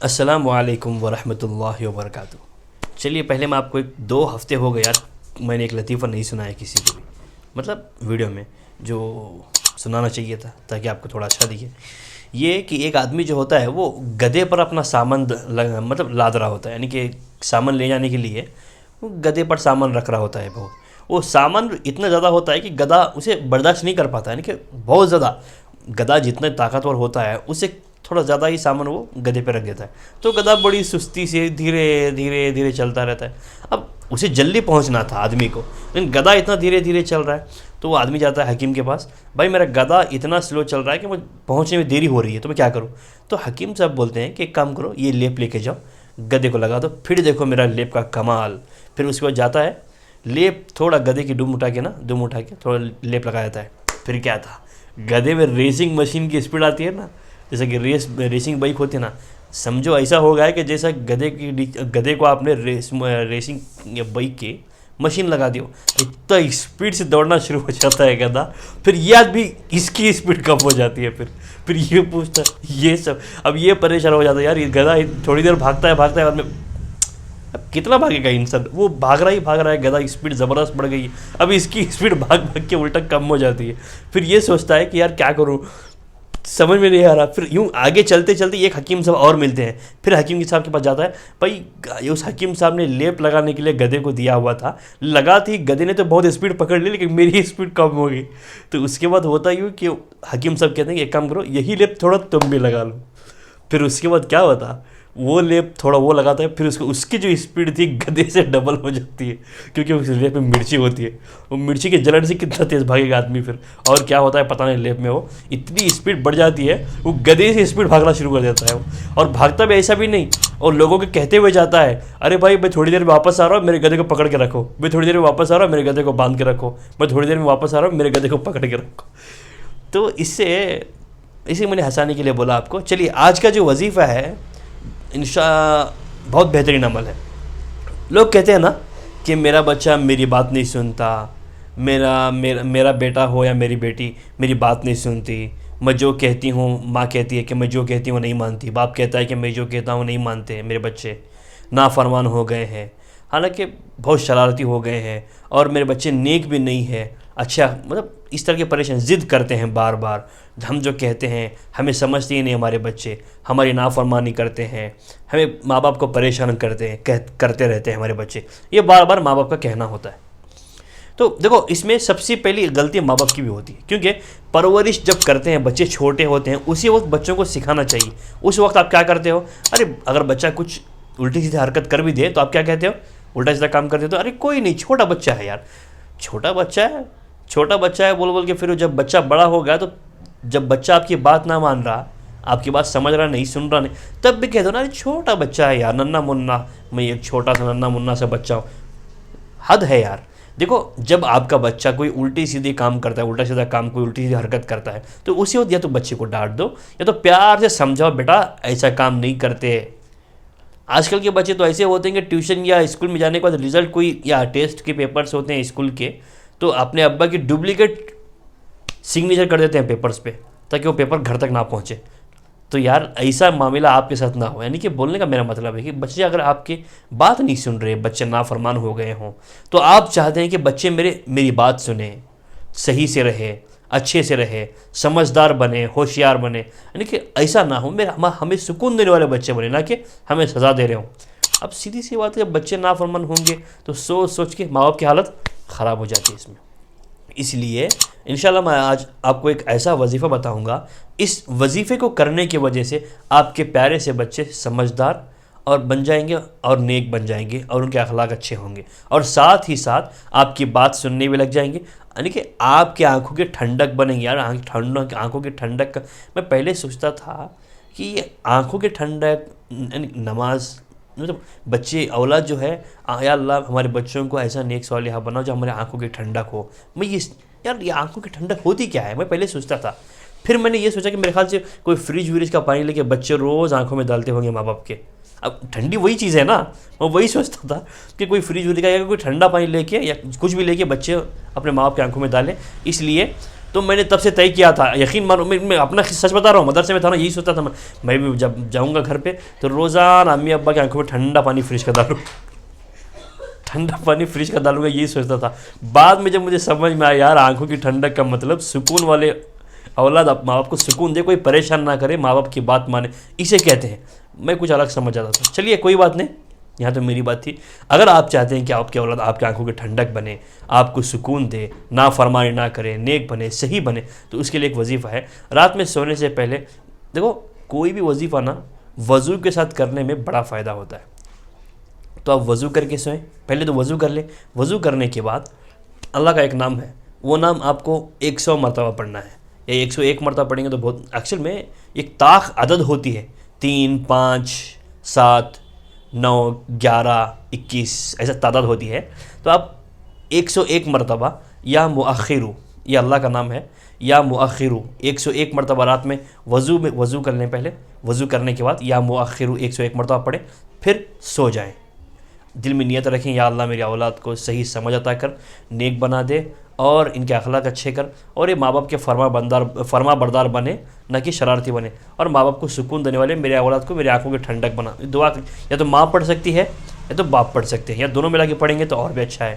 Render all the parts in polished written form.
السلام علیکم ورحمۃ اللہ وبرکاتہ۔ چلیے پہلے میں آپ کو 2 ہفتے ہو گئے یار، میں نے ایک لطیفہ نہیں سنایا کسی کو بھی، مطلب ویڈیو میں جو سنانا چاہیے تھا تاکہ آپ کو تھوڑا اچھا دکھے۔ یہ کہ ایک آدمی جو ہوتا ہے وہ گدھے پر اپنا سامان مطلب لاد رہا ہوتا ہے، یعنی کہ سامان لے جانے کے لیے وہ گدھے پر سامان رکھ رہا ہوتا ہے۔ وہ سامان اتنا زیادہ ہوتا ہے کہ گدھا اسے برداشت نہیں کر پاتا، یعنی کہ بہت زیادہ گدھا جتنا طاقتور ہوتا ہے اسے تھوڑا زیادہ ہی سامان وہ گدھے پہ رکھ دیتا ہے، تو گدھا بڑی سستی سے دھیرے دھیرے دھیرے چلتا رہتا ہے۔ اب اسے جلدی پہنچنا تھا آدمی کو، لیکن گدھا اتنا دھیرے دھیرے چل رہا ہے، تو وہ آدمی جاتا ہے حکیم کے پاس، بھائی میرا گدھا اتنا سلو چل رہا ہے کہ مجھے پہنچنے میں دیری ہو رہی ہے، تو میں کیا کروں؟ تو حکیم صاحب بولتے ہیں کہ ایک کام کرو، یہ لیپ لے کے جاؤ، گدھے کو لگا دو، پھر دیکھو میرا لیپ کا کمال۔ پھر اس کے بعد جاتا ہے، لیپ تھوڑا گدھے کی دم اٹھا کے تھوڑا لیپ لگا دیتا ہے۔ پھر کیا تھا، گدھے میں ریسنگ مشین کی اسپیڈ آتی ہے نا، جیسے کہ ریسنگ بائک ہوتی ہے نا، سمجھو ایسا ہو گیا ہے کہ جیسا گدھے کو آپ نے ریسنگ بائک کی مشین لگا دی ہو، اتنا اسپیڈ سے دوڑنا شروع ہو جاتا ہے گدھا۔ پھر یہ آدمی اس کی اسپیڈ کم ہو جاتی ہے، پھر یہ پوچھتا ہے یہ سب، اب یہ پریشان ہو جاتا ہے، یار یہ گدھا تھوڑی دیر بھاگتا ہے بعد میں اب کتنا بھاگے گا انسان، وہ بھاگ رہا ہے گدھا، اسپیڈ زبردست بڑھ گئی ہے، اب اس کی اسپیڈ بھاگ کے الٹا کم ہو جاتی ہے۔ پھر یہ سوچتا ہے کہ یار کیا کروں، سمجھ میں نہیں آ رہا۔ پھر یوں آگے چلتے چلتے ایک حکیم صاحب اور ملتے ہیں، پھر حکیم صاحب کے پاس جاتا ہے، بھائی اس حکیم صاحب نے لیپ لگانے کے لیے گدھے کو دیا ہوا تھا، لگا تھی، گدھے نے تو بہت اسپیڈ پکڑ لی لیکن میری اسپیڈ کم ہو گئی۔ تو اس کے بعد ہوتا یوں کہ حکیم صاحب کہتے ہیں کہ ایک کام کرو، یہی لیپ تھوڑا تم بھی لگا لو۔ پھر اس کے بعد کیا ہوتا، وہ لیپ تھوڑا وہ لگاتا ہے، پھر اس کی جو اسپیڈ تھی گدھے سے ڈبل ہو جاتی ہے، کیونکہ اس لیپ میں مرچی ہوتی ہے، وہ مرچی کے جلن سے کتنا تیز بھاگے گا آدمی پھر، اور کیا ہوتا ہے پتہ نہیں، لیپ میں وہ اتنی اسپیڈ بڑھ جاتی ہے، وہ گدھے سے اسپیڈ بھاگنا شروع کر دیتا ہے وہ، اور بھاگتا بھی ایسا بھی نہیں، اور لوگوں کے کہتے ہوئے جاتا ہے، ارے بھائی میں تھوڑی دیر میں واپس آ رہا ہوں، میرے گدھے کو پکڑ کے رکھو، میں تھوڑی دیر میں واپس آ رہا ہوں، میرے گدھے کو باندھ کے رکھو، میں تھوڑی دیر میں واپس آ رہا ہوں، میرے گدھے کو پکڑ کے رکھو۔ تو اسے میں نے ہنسانے کے لیے بولا آپ کو۔ چلیے آج کا جو وظیفہ ہے بہت بہترین عمل ہے۔ لوگ کہتے ہیں نا کہ میرا بچہ میری بات نہیں سنتا، میرا بیٹا ہو یا میری بیٹی میری بات نہیں سنتی، میں جو کہتی ہوں، ماں کہتی ہے کہ میں جو کہتی ہوں نہیں مانتی، باپ کہتا ہے کہ میں جو کہتا ہوں نہیں مانتے، میرے بچے نافرمان ہو گئے ہیں، حالانکہ بہت شرارتی ہو گئے ہیں، اور میرے بچے نیک بھی نہیں ہے، اچھا مطلب اس طرح کے پریشان ضد کرتے ہیں بار بار، ہم جو کہتے ہیں ہمیں سمجھتے ہی نہیں، ہمارے بچے ہماری نافرمانی کرتے ہیں، ہمیں ماں باپ کو پریشان کرتے رہتے ہیں ہمارے بچے، یہ بار بار ماں باپ کا کہنا ہوتا ہے۔ تو دیکھو اس میں سب سے پہلی غلطی ماں باپ کی بھی ہوتی ہے، کیونکہ پرورش جب کرتے ہیں، بچے چھوٹے ہوتے ہیں، اسی وقت بچوں کو سکھانا چاہیے۔ اس وقت آپ کیا کرتے ہو، ارے اگر بچہ کچھ الٹی سیدھی حرکت کر بھی دے تو آپ کیا کہتے ہو، الٹا سیدھا کام کر دیتے ہو، ارے کوئی نہیں چھوٹا بچہ ہے یار، چھوٹا بچہ ہے بول کے، پھر جب بچہ بڑا ہو گیا، تو جب بچہ آپ کی بات نہ مان رہا، آپ کی بات سمجھ رہا نہیں، سن رہا نہیں، تب بھی کہہ دو نا چھوٹا بچہ ہے یار، ننا منا، میں ایک چھوٹا سا ننا منا سا بچہ ہوں، حد ہے یار۔ دیکھو جب آپ کا بچہ کوئی الٹی سیدھی کام کرتا ہے، الٹا سیدھا کام، کوئی الٹی سیدھی حرکت کرتا ہے، تو اسی وقت یا تو بچے کو ڈانٹ دو یا تو پیار سے سمجھاؤ، بیٹا ایسا کام نہیں کرتے۔ آج کل کے بچے تو ایسے ہوتے ہیں کہ ٹیوشن یا اسکول میں جانے کے بعد رزلٹ کوئی یا ٹیسٹ کے پیپرس ہوتے ہیں اسکول کے، تو اپنے ابا کی ڈپلیکیٹ سگنیچر کر دیتے ہیں پیپرز پہ تاکہ وہ پیپر گھر تک نہ پہنچے۔ تو یار ایسا معاملہ آپ کے ساتھ نہ ہو، یعنی کہ بولنے کا میرا مطلب ہے کہ بچے اگر آپ کی بات نہیں سن رہے، بچے نافرمان ہو گئے ہوں، تو آپ چاہتے ہیں کہ بچے میری بات سنیں، صحیح سے رہے، اچھے سے رہے، سمجھدار بنے، ہوشیار بنے، یعنی کہ ایسا نہ ہو، ہمیں سکون دینے والے بچے بنے، نہ کہ ہمیں سزا دے رہے ہوں۔ اب سیدھی سی بات ہے، جب بچے نافرمان ہوں گے تو سوچ کے ماں باپ کی حالت خراب ہو جاتی ہے اس میں۔ اس لیے انشاءاللہ میں آج آپ کو ایک ایسا وظیفہ بتاؤں گا، اس وظیفے کو کرنے کی وجہ سے آپ کے پیارے سے بچے سمجھدار اور بن جائیں گے، اور نیک بن جائیں گے، اور ان کے اخلاق اچھے ہوں گے، اور ساتھ ہی ساتھ آپ کی بات سننے بھی لگ جائیں گے، یعنی کہ آپ کی آنکھوں کی ٹھنڈک بنیں گی۔ یار آنکھوں کی ٹھنڈک کا میں پہلے سوچتا تھا کہ یہ آنکھوں کی ٹھنڈک یعنی نماز، مطلب بچے اولاد جو ہے، یا اللہ ہمارے بچوں کو ایسا نیک صالحہ بناؤ جو ہمارے آنکھوں کی ٹھنڈک ہو۔ یار یہ آنکھوں کی ٹھنڈک ہوتی کیا ہے، میں پہلے سوچتا تھا، پھر میں نے یہ سوچا کہ میرے خیال سے کوئی فریج کا پانی لے کے بچے روز آنکھوں میں ڈالتے ہوں گے ماں باپ کے۔ اب ٹھنڈی وہی چیز ہے نا، میں وہی سوچتا تھا کہ کوئی فریج کا یا کوئی ٹھنڈا پانی لے کے یا کچھ بھی لے کے بچے اپنے ماں باپ کی آنکھوں میں ڈالیں۔ اس لیے تو میں نے تب سے طے کیا تھا، یقین مانو میں اپنا سچ بتا رہا ہوں، مدرسے میں تھا نا، یہی سوچتا تھا میں بھی جب جاؤں گا گھر پہ تو روزانہ امی ابا کی آنکھوں میں ٹھنڈا پانی فریج کا ڈالوں، ٹھنڈا پانی فریج کا ڈالوں گا، یہی سوچتا تھا۔ بعد میں جب مجھے سمجھ میں آیا یار آنکھوں کی ٹھنڈک کا مطلب سکون والے اولاد ماں باپ کو سکون دے، کوئی پریشان نہ کرے، ماں باپ کی بات مانے، اسے کہتے ہیں۔ میں کچھ الگ سمجھ جاتا تھا۔ چلیے کوئی بات نہیں، یہاں تو میری بات تھی۔ اگر آپ چاہتے ہیں کہ آپ کی اولاد آپ کی آنکھوں کی ٹھنڈک بنے، آپ کو سکون دے، نافرمانی نہ کرے، نیک بنے، صحیح بنے، تو اس کے لیے ایک وظیفہ ہے۔ رات میں سونے سے پہلے دیکھو کوئی بھی وظیفہ نا وضو کے ساتھ کرنے میں بڑا فائدہ ہوتا ہے۔ تو آپ وضو کر کے سوئیں، پہلے تو وضو کر لیں، وضو کرنے کے بعد اللہ کا ایک نام ہے، وہ نام آپ کو 100 مرتبہ پڑھنا ہے، یا 101 مرتبہ پڑھیں گے تو بہت، ایکچوئل میں ایک طاق عدد ہوتی ہے، 3 5 7 9 11 21 ایسا تعداد ہوتی ہے۔ تو آپ 101 مرتبہ یا مؤخرو، یہ اللہ کا نام ہے، یا مؤخرو 101 مرتبہ رات میں وضو کر لیں، پہلے وضو کرنے کے بعد یا مؤخرو 101 مرتبہ پڑھیں، پھر سو جائیں۔ دل میں نیت رکھیں یا اللہ میری اولاد کو صحیح سمجھ عطا کر، نیک بنا دے، اور ان کے اخلاق اچھے کر، اور یہ ماں باپ کے فرما بردار بنے، نہ کہ شرارتی بنے، اور ماں باپ کو سکون دینے والے میرے اولاد کو میری آنکھوں کی ٹھنڈک بنا۔ دعا یا تو ماں پڑھ سکتی ہے یا تو باپ پڑھ سکتے ہیں، یا دونوں ملا کے پڑھیں گے تو اور بھی اچھا ہے۔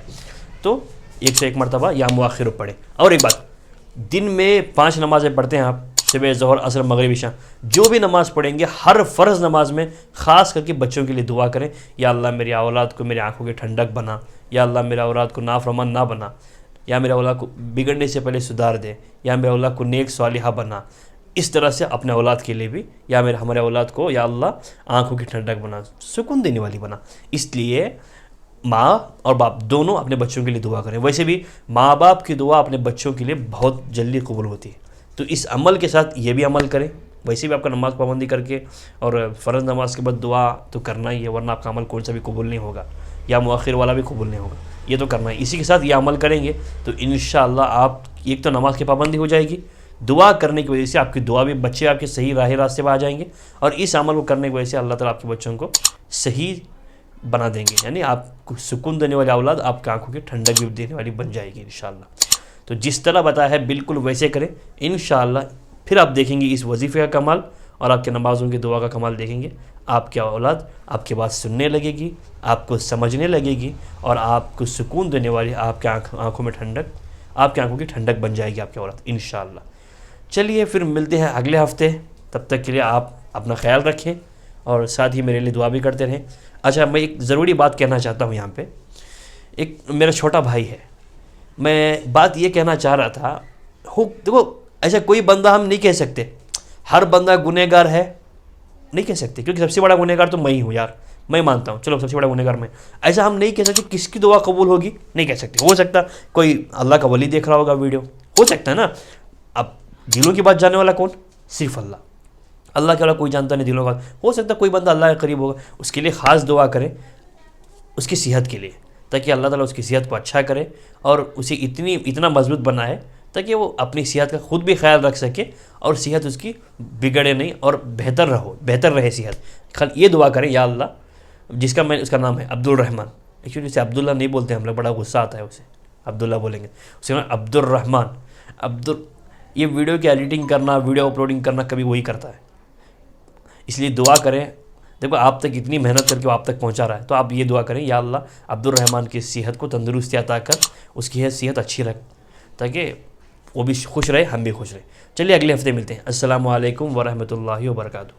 تو 101 مرتبہ یا مؤخر پڑھیں۔ اور ایک بات، دن میں 5 نمازیں پڑھتے ہیں آپ، صبح ظہر عصر مغرب عشاء، جو بھی نماز پڑھیں گے ہر فرض نماز میں خاص کر کے بچوں کے لیے دعا کریں، یا اللہ میری اولاد کو میری آنکھوں کی ٹھنڈک بنا، یا اللہ میرا اولاد کو نافرمان نہ بنا، یا میرا اولاد کو بگڑنے سے پہلے سدھار دے، یا میرا اولاد کو نیک صالحہ بنا۔ اس طرح سے اپنے اولاد کے لیے بھی، یا ہمارے اولاد کو یا اللہ آنکھوں کی ٹھنڈک بنا، سکون دینے والی بنا۔ اس لیے ماں اور باپ دونوں اپنے بچوں کے لیے دعا کریں۔ ویسے بھی ماں باپ کی دعا اپنے بچوں کے لیے بہت جلدی قبول ہوتی ہے، تو اس عمل کے ساتھ یہ بھی عمل کریں۔ ویسے بھی آپ کا نماز پابندی کر کے اور فرض نماز کے بعد دعا تو کرنا ہی ہے، ورنہ آپ کا عمل کون سا بھی قبول نہیں ہوگا، یا مؤخر والا بھی قبول نہیں ہوگا، یہ تو کرنا ہے۔ اسی کے ساتھ یہ عمل کریں گے تو انشاءاللہ آپ ایک تو نماز کی پابندی ہو جائے گی، دعا کرنے کی وجہ سے آپ کی دعا بھی، بچے آپ کے صحیح راہ راستے پہ آ جائیں گے، اور اس عمل کو کرنے کی وجہ سے اللہ تعالیٰ آپ کے بچوں کو صحیح بنا دیں گے، یعنی آپ کو سکون دینے والی اولاد آپ کی آنکھوں کی ٹھنڈک بھی دینے والی بن جائے گی انشاءاللہ۔ تو جس طرح بتایا ہے بالکل ویسے کریں انشاءاللہ، پھر آپ دیکھیں گے اس وظیفے کا کمال، اور آپ کے نمازوں کی دعا کا کمال دیکھیں گے۔ آپ کی اولاد آپ کی بات سننے لگے گی، آپ کو سمجھنے لگے گی، اور آپ کو سکون دینے والی آپ کے آنکھوں میں ٹھنڈک، آپ کی آنکھوں کی ٹھنڈک بن جائے گی آپ کی اولاد انشاءاللہ۔ چلیے پھر ملتے ہیں اگلے ہفتے، تب تک کے لیے آپ اپنا خیال رکھیں، اور ساتھ ہی میرے لیے دعا بھی کرتے رہیں۔ اچھا، میں ایک ضروری بات کہنا چاہتا ہوں یہاں پہ، ایک میرا چھوٹا بھائی ہے، میں بات یہ کہنا چاہ رہا تھا، دیکھو ایسا کوئی بندہ ہم نہیں کہہ سکتے ہر بندہ گنہگار ہے، نہیں کہہ سکتے، کیونکہ سب سے بڑا گنہگار تو میں ہی ہوں یار، میں مانتا ہوں، چلو سب سے بڑا گنہگار میں، ایسا ہم نہیں کہہ سکتے کس کی دعا قبول ہوگی، نہیں کہہ سکتے۔ ہو سکتا کوئی اللہ کا ولی دیکھ رہا ہوگا ویڈیو، ہو سکتا ہے نا، اب دلوں کی بات جاننے والا کون؟ صرف اللہ، اللہ کے علاوہ کوئی جانتا نہیں دلوں کا۔ ہو سکتا ہے کوئی بندہ اللہ کے قریب ہوگا، اس کے لیے خاص دعا کرے، اس کی صحت کے لیے، تاکہ اللہ تعالیٰ اس کی صحت کو اچھا کرے، اور اسے اتنا مضبوط بنائے تاکہ وہ اپنی صحت کا خود بھی خیال رکھ سکے، اور صحت اس کی بگڑے نہیں، اور بہتر رہے صحت۔ یہ دعا کریں، یا اللہ، اس کا نام ہے عبد الرحمن، ایکچولی اسے عبداللہ نہیں بولتے ہم لوگ، بڑا غصہ آتا ہے اسے، عبداللہ بولیں گے، اس کا نام عبد الرحمن۔ یہ ویڈیو کی ایڈیٹنگ کرنا، ویڈیو اپلوڈنگ کرنا کبھی وہی کرتا ہے، اس لیے دعا کریں۔ دیکھو آپ تک اتنی محنت کر کے وہ آپ تک پہنچا رہا ہے، تو آپ یہ دعا کریں، یا اللہ عبد الرحمن کی صحت کو تندرستی عطا کر، اس کی صحت اچھی رکھ، تاکہ وہ بھی خوش رہے، ہم بھی خوش رہیں۔ چلیے اگلے ہفتے ملتے ہیں۔ السلام علیکم ورحمۃ اللہ وبرکاتہ۔